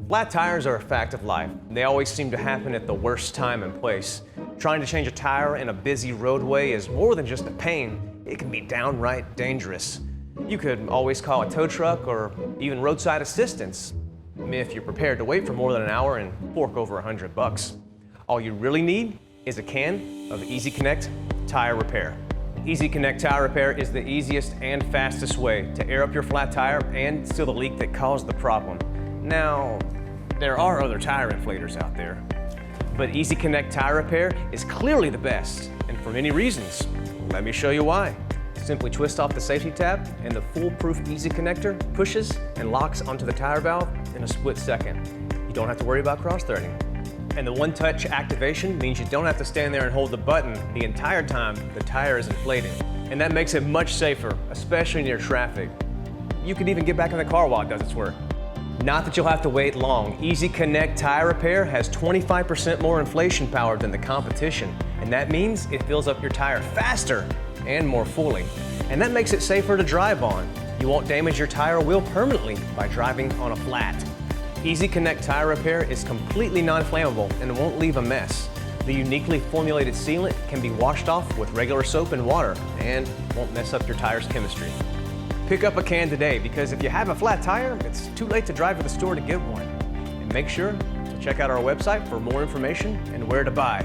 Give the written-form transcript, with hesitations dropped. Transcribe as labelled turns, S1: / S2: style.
S1: Flat tires are a fact of life. They always seem to happen at the worst time and place. Trying to change a tire in a busy roadway is more than just a pain. It can be downright dangerous. You could always call a tow truck or even roadside assistance if you're prepared to wait for more than an hour and fork over $100. All you really need is a can of Easy Connect Tire Repair. Easy Connect Tire Repair is the easiest and fastest way to air up your flat tire and seal the leak that caused the problem. Now, there are other tire inflators out there, but Easy Connect Tire Repair is clearly the best, and for many reasons. Let me show you why. Simply twist off the safety tab and the foolproof Easy Connector pushes and locks onto the tire valve in a split second. You don't have to worry about cross-threading. And the one-touch activation means you don't have to stand there and hold the button the entire time the tire is inflating. And that makes it much safer, especially near traffic. You can even get back in the car while it does its work. Not that you'll have to wait long. Easy Connect Tire Repair has 25% more inflation power than the competition, and that means it fills up your tire faster and more fully. And that makes it safer to drive on. You won't damage your tire wheel permanently by driving on a flat. Easy Connect Tire Repair is completely non-flammable and won't leave a mess. The uniquely formulated sealant can be washed off with regular soap and water and won't mess up your tire's chemistry. Pick up a can today, because if you have a flat tire, it's too late to drive to the store to get one. And make sure to check out our website for more information and where to buy.